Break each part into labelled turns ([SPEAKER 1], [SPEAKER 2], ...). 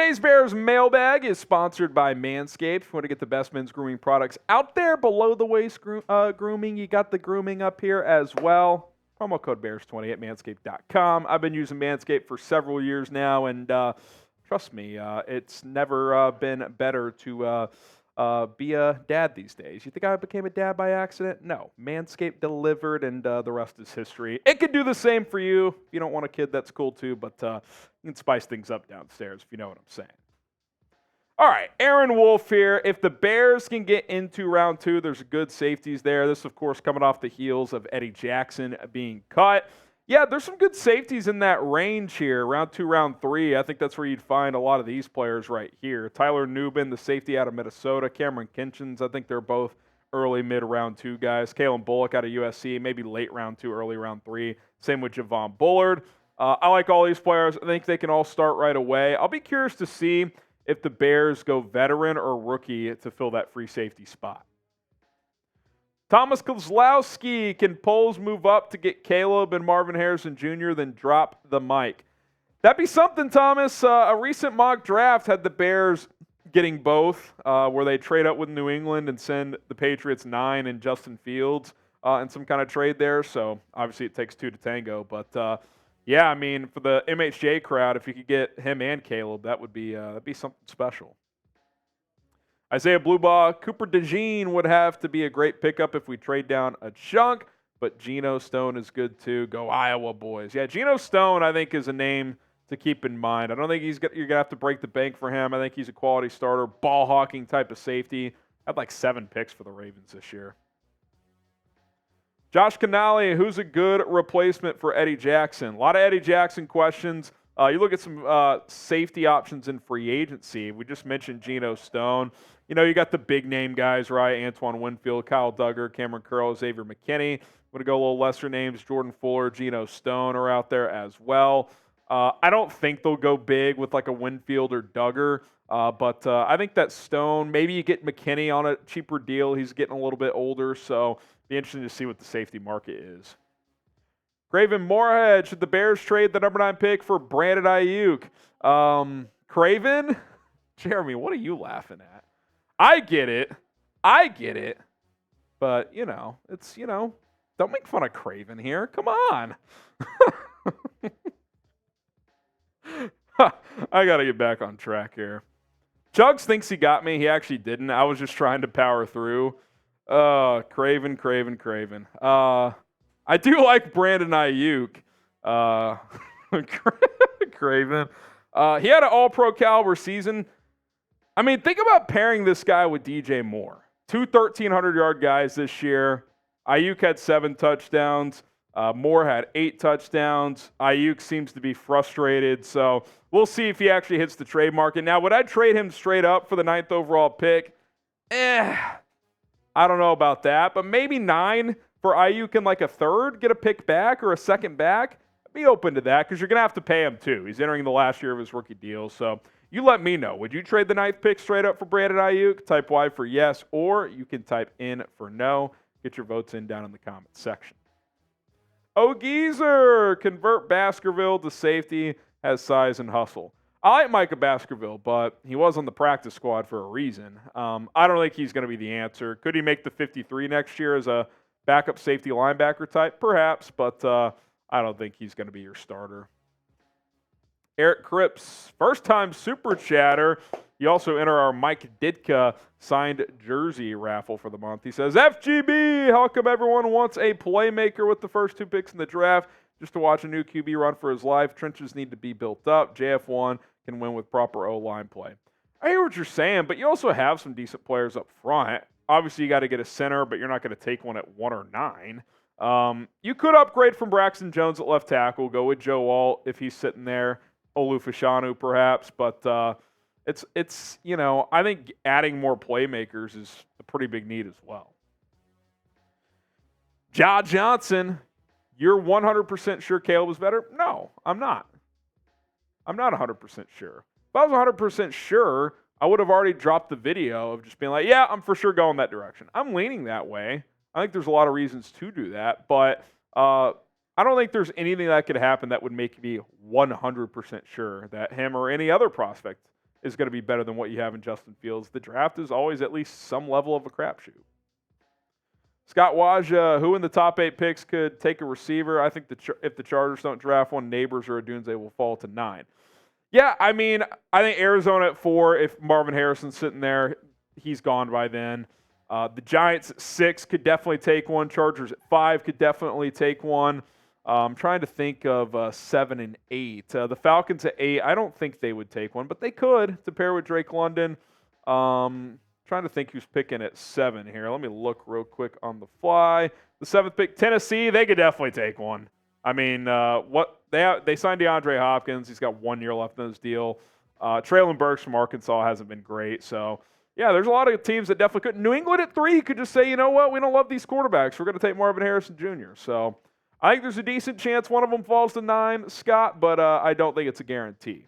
[SPEAKER 1] Today's Bears Mailbag is sponsored by Manscaped. If you want to get the best men's grooming products out there, below the waist grooming, you got the grooming up here as well. Promo code Bears20 at manscaped.com. I've been using Manscaped for several years now, and trust me, it's never been better to be a dad these days. You think I became a dad by accident? No. Manscaped delivered, and the rest is history. It could do the same for you. If you don't want a kid, that's cool too, but you can spice things up downstairs, if you know what I'm saying. All right, Aaron Wolf here. If the Bears can get into round 2, there's good safeties there. This, of course, coming off the heels of Eddie Jackson being cut. Yeah, there's some good safeties in that range here, round 2, round 3. I think that's where you'd find a lot of these players right here. Tyler Nubin, the safety out of Minnesota. Cameron Kinchins, I think they're both early, mid-round 2 guys. Kalen Bullock out of USC, maybe late round 2, early round 3. Same with Javon Bullard. I like all these players. I think they can all start right away. I'll be curious to see if the Bears go veteran or rookie to fill that free safety spot. Thomas Kozlowski, can Poles move up to get Caleb and Marvin Harrison Jr., then drop the mic? That'd be something, Thomas. A recent mock draft had the Bears getting both, where they trade up with New England and send the Patriots 9 and Justin Fields in some kind of trade there. So obviously it takes 2 to tango. But yeah, I mean, for the MHJ crowd, if you could get him and Caleb, that'd be something special. Isaiah Bluebaugh, Cooper DeJean would have to be a great pickup if we trade down a chunk, but Geno Stone is good too. Go Iowa boys. Yeah, Geno Stone, I think, is a name to keep in mind. I don't think you're going to have to break the bank for him. I think he's a quality starter, ball-hawking type of safety. Had like 7 picks for the Ravens this year. Josh Canale, who's a good replacement for Eddie Jackson? A lot of Eddie Jackson questions. You look at some safety options in free agency. We just mentioned Geno Stone. You know, you got the big-name guys, right? Antoine Winfield, Kyle Duggar, Cameron Curl, Xavier McKinney. I'm going to go a little lesser names. Jordan Fuller, Geno Stone are out there as well. I don't think they'll go big with like a Winfield or Duggar, but I think that Stone, maybe you get McKinney on a cheaper deal. He's getting a little bit older, so be interesting to see what the safety market is. Craven Moorhead, should the Bears trade the number 9 pick for Brandon Aiyuk? Craven? Jeremy, what are you laughing at? I get it. But, don't make fun of Craven here. Come on. I got to get back on track here. Chugs thinks he got me. He actually didn't. I was just trying to power through. Craven. I do like Brandon Aiyuk. Craven. He had an all-pro caliber season. I mean, think about pairing this guy with DJ Moore. 2 1,300-yard guys this year. Aiyuk had 7 touchdowns. Moore had 8 touchdowns. Aiyuk seems to be frustrated, so we'll see if he actually hits the trade market. Now, would I trade him straight up for the 9th overall pick? I don't know about that, but maybe 9 for Aiyuk and like a 3rd, get a pick back or a 2nd back. I'd be open to that because you're going to have to pay him too. He's entering the last year of his rookie deal, so you let me know. Would you trade the 9th pick straight up for Brandon Aiyuk? Type Y for yes, or you can type in for no. Get your votes in down in the comments section. Oh, Geezer, convert Baskerville to safety, has size and hustle. I like Micah Baskerville, but he was on the practice squad for a reason. I don't think he's going to be the answer. Could he make the 53 next year as a backup safety linebacker type? Perhaps, but I don't think he's going to be your starter. Eric Cripps, first-time super chatter. You also enter our Mike Ditka signed jersey raffle for the month. He says, FGB, how come everyone wants a playmaker with the first 2 picks in the draft just to watch a new QB run for his life? Trenches need to be built up. JF1 can win with proper O-line play. I hear what you're saying, but you also have some decent players up front. Obviously, you got to get a center, but you're not going to take one at 1 or 9. You could upgrade from Braxton Jones at left tackle, go with Joe Alt if he's sitting there, Olu Fashanu perhaps, but it's I think adding more playmakers is a pretty big need as well. Ja Johnson, you're 100% sure Caleb is better? No, I'm not. I'm not 100% sure. If I was 100% sure, I would have already dropped the video of just being like, yeah, I'm for sure going that direction. I'm leaning that way. I think there's a lot of reasons to do that, but I don't think there's anything that could happen that would make me 100% sure that him or any other prospect is going to be better than what you have in Justin Fields. The draft is always at least some level of a crapshoot. Scott Waj, who in the top 8 picks could take a receiver? I think if the Chargers don't draft one, Nabers or Odunze will fall to 9. Yeah, I mean, I think Arizona at 4, if Marvin Harrison's sitting there, he's gone by then. The Giants at 6 could definitely take one. Chargers at 5 could definitely take one. I'm trying to think of 7 and 8. The Falcons at 8, I don't think they would take one, but they could to pair with Drake London. Trying to think who's picking at 7 here. Let me look real quick on the fly. The 7th pick, Tennessee, they could definitely take one. I mean, they signed DeAndre Hopkins. He's got 1 year left in his deal. Traylon Burks from Arkansas hasn't been great. So, yeah, there's a lot of teams that definitely could. New England at 3 could just say, you know what, we don't love these quarterbacks. We're going to take Marvin Harrison Jr. So, I think there's a decent chance one of them falls to 9, Scott, but I don't think it's a guarantee.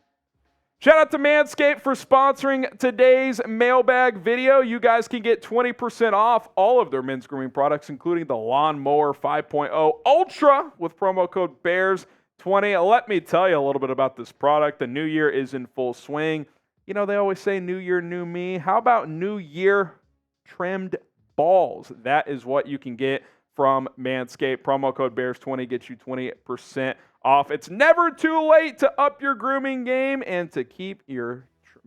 [SPEAKER 1] Shout out to Manscaped for sponsoring today's mailbag video. You guys can get 20% off all of their men's grooming products, including the Lawnmower 5.0 Ultra with promo code BEARS20. Let me tell you a little bit about this product. The new year is in full swing. You know, they always say new year, new me. How about new year trimmed balls? That is what you can get from Manscaped. Promo code BEARS20 gets you 20% off. It's never too late to up your grooming game and to keep your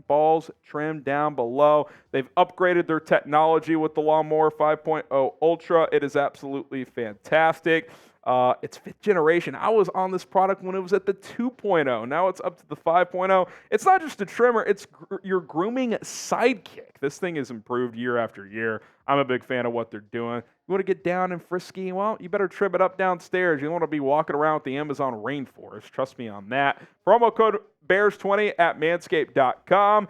[SPEAKER 1] balls trimmed down below. They've upgraded their technology with the Lawnmower 5.0 Ultra. It is absolutely fantastic. It's 5th generation. I was on this product when it was at the 2.0. Now it's up to the 5.0. It's not just a trimmer. It's your grooming sidekick. This thing is improved year after year. I'm a big fan of what they're doing. You want to get down and frisky? Well, you better trim it up downstairs. You don't want to be walking around with the Amazon rainforest. Trust me on that. Promo code BEARS20 at manscaped.com.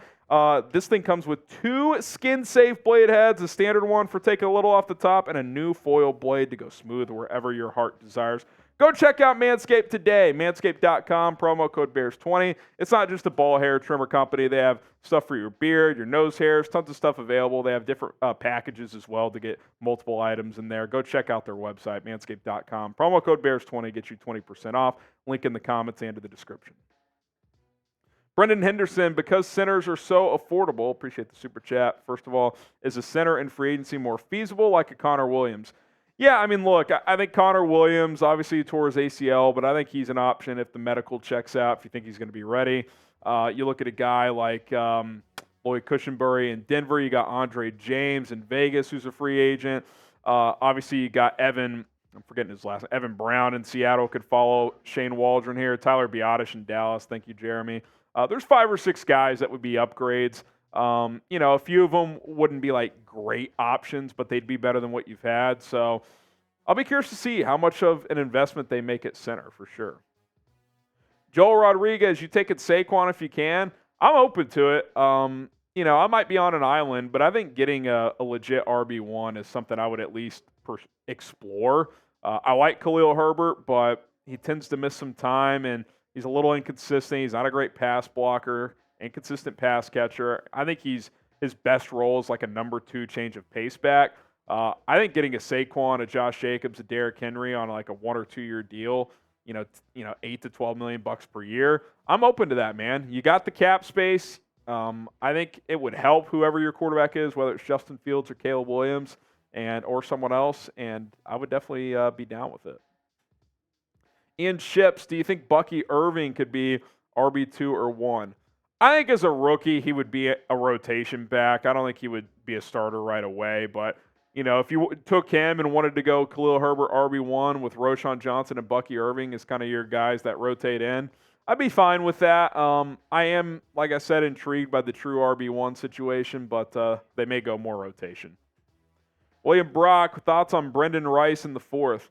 [SPEAKER 1] This thing comes with 2 skin-safe blade heads, a standard one for taking a little off the top, and a new foil blade to go smooth wherever your heart desires. Go check out Manscaped today, manscaped.com, promo code BEARS20. It's not just a ball hair trimmer company. They have stuff for your beard, your nose hairs, tons of stuff available. They have different packages as well to get multiple items in there. Go check out their website, manscaped.com. Promo code BEARS20 gets you 20% off. Link in the comments and in the description. Brendan Henderson, because centers are so affordable, appreciate the super chat. First of all, is a center in free agency more feasible like a Connor Williams? Yeah, I mean, look, I think Connor Williams obviously tore his ACL, but I think he's an option if the medical checks out, if you think he's going to be ready. You look at a guy like Lloyd Cushenberry in Denver. You got Andre James in Vegas, who's a free agent. Obviously, you got Evan Brown in Seattle could follow Shane Waldron here. Tyler Biadasz in Dallas. Thank you, Jeremy. There's 5 or 6 guys that would be upgrades. A few of them wouldn't be like great options, but they'd be better than what you've had. So I'll be curious to see how much of an investment they make at center for sure. Joel Rodriguez, you take it Saquon if you can. I'm open to it. I might be on an island, but I think getting a legit RB1 is something I would at least explore. I like Khalil Herbert, but he tends to miss some time, and he's a little inconsistent. He's not a great pass blocker, inconsistent pass catcher. I think his best role is like a number 2 change of pace back. I think getting a Saquon, a Josh Jacobs, a Derrick Henry on like a 1 or 2 year deal, $8 to $12 million per year. I'm open to that, man. You got the cap space. I think it would help whoever your quarterback is, whether it's Justin Fields or Caleb Williams or someone else, and I would definitely be down with it. Ian Ships, do you think Bucky Irving could be RB2 or 1? I think as a rookie, he would be a rotation back. I don't think he would be a starter right away. But, if you took him and wanted to go Khalil Herbert RB1 with Roschon Johnson and Bucky Irving as kind of your guys that rotate in, I'd be fine with that. I am, like I said, intrigued by the true RB1 situation, but they may go more rotation. William Brock, thoughts on Brendan Rice in the 4th?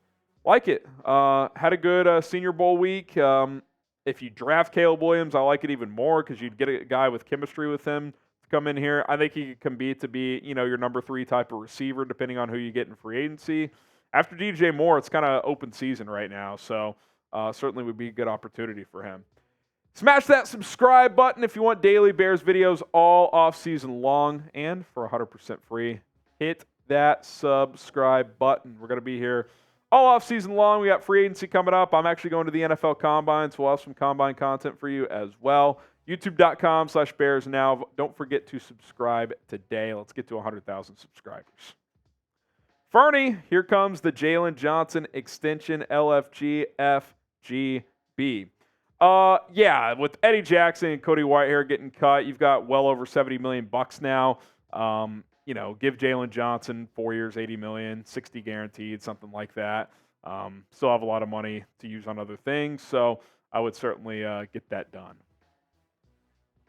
[SPEAKER 1] Like it. Had a good Senior Bowl week. If you draft Caleb Williams, I like it even more because you'd get a guy with chemistry with him to come in here. I think he could compete to be, your number 3 type of receiver, depending on who you get in free agency. After DJ Moore, it's kind of open season right now, so certainly would be a good opportunity for him. Smash that subscribe button if you want daily Bears videos all off-season long, and for 100% free, hit that subscribe button. We're going to be here all off-season long. We got free agency coming up. I'm actually going to the NFL Combine, so we'll have some Combine content for you as well. YouTube.com/Bears Now. Don't forget to subscribe today. Let's get to 100,000 subscribers. Fernie, here comes the Jaylon Johnson extension, LFG FGB. Yeah, with Eddie Jackson and Cody Whitehair getting cut, you've got well over $70 million now. Give Jaylon Johnson 4 years, $80 million, 60 guaranteed, something like that. Still have a lot of money to use on other things, so I would certainly get that done.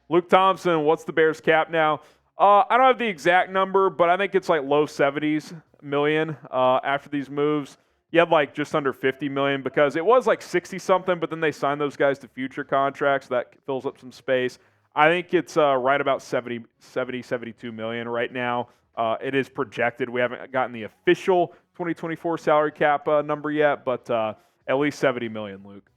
[SPEAKER 1] Luke Thompson, what's the Bears cap now? I don't have the exact number, but I think it's like low 70s million after these moves. You had like just under 50 million because it was like 60 something, but then they signed those guys to future contracts. That fills up some space. I think it's right about 72 million right now. It is projected. We haven't gotten the official 2024 salary cap number yet, but at least 70 million, Luke.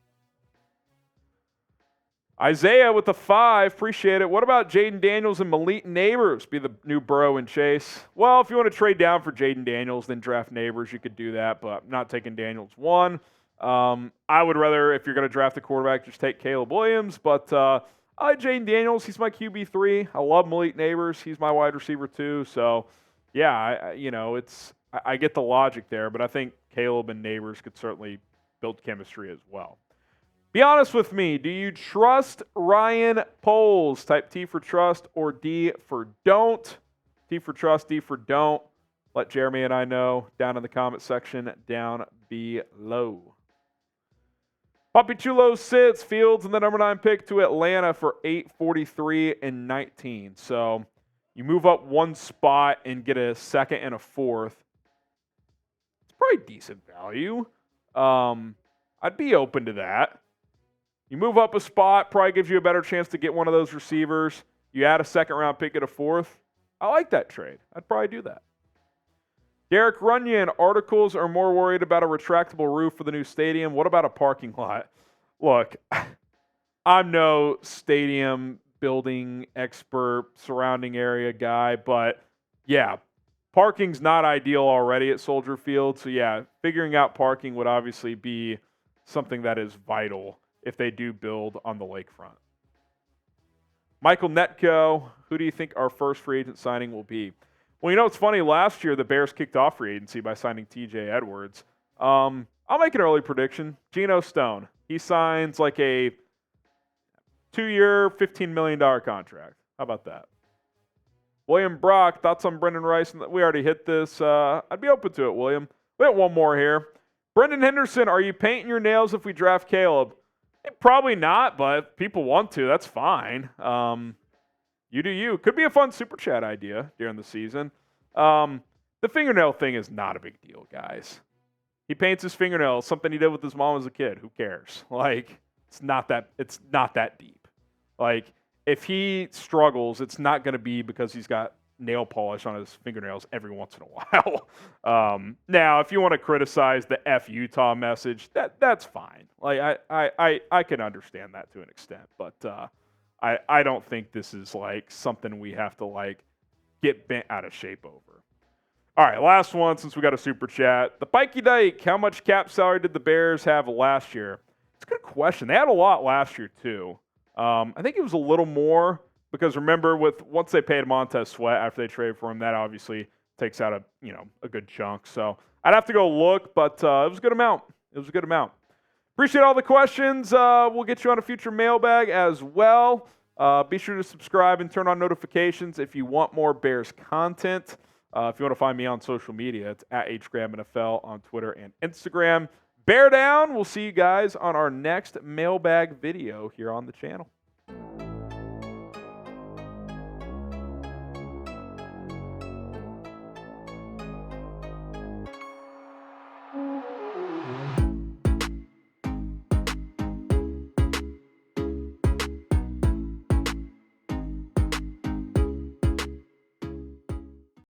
[SPEAKER 1] Isaiah with the 5, appreciate it. What about Jayden Daniels and Malik Nabers? Be the new Burrow and Chase. Well, if you want to trade down for Jayden Daniels, then draft Nabers. You could do that, but I'm not taking Daniels 1. I would rather, if you're going to draft a quarterback, just take Caleb Williams. But I like Jayden Daniels. He's my QB3. I love Malik Nabers. He's my wide receiver 2. So, yeah, I get the logic there, but I think Caleb and Nabers could certainly build chemistry as well. Be honest with me. Do you trust Ryan Poles? Type T for trust or D for don't. T for trust, D for don't. Let Jeremy and I know down in the comment section down below. Puppy Chulo sits Fields and the number 9 pick to Atlanta for $843 and 19. So you move up one spot and get a second and a fourth. It's probably decent value. I'd be open to that. You move up a spot, probably gives you a better chance to get one of those receivers. You add a second-round pick at a fourth. I like that trade. I'd probably do that. Derek Runyon, articles are more worried about a retractable roof for the new stadium. What about a parking lot? Look, I'm no stadium building expert, surrounding area guy, but yeah, parking's not ideal already at Soldier Field. So yeah, figuring out parking would obviously be something that is vital if they do build on the lakefront. Michael Netco, who do you think our first free agent signing will be? Well, it's funny. Last year, the Bears kicked off free agency by signing T.J. Edwards. I'll make an early prediction. Geno Stone. He signs like a 2-year, $15 million contract. How about that? William Brock, thoughts on Brendan Rice? We already hit this. I'd be open to it, William. We got one more here. Brendan Henderson, are you painting your nails if we draft Caleb? Probably not, but if people want to, that's fine. You do you. Could be a fun super chat idea during the season. The fingernail thing is not a big deal, guys. He paints his fingernails, something he did with his mom as a kid. Who cares? It's not that deep. If he struggles, it's not going to be because he's got nail polish on his fingernails every once in a while. Now, if you want to criticize the F Utah message, that's fine. I can understand that to an extent, but I don't think this is something we have to get bent out of shape over. All right, last one since we got a super chat. The Pikey Dyke, how much cap salary did the Bears have last year? It's a good question. They had a lot last year too. I think it was a little more. Because remember, once they paid Montez Sweat after they traded for him, that obviously takes out a good chunk. So I'd have to go look, but it was a good amount. Appreciate all the questions. We'll get you on a future mailbag as well. Be sure to subscribe and turn on notifications if you want more Bears content. If you want to find me on social media, it's at HGramNFL on Twitter and Instagram. Bear down. We'll see you guys on our next mailbag video here on the channel.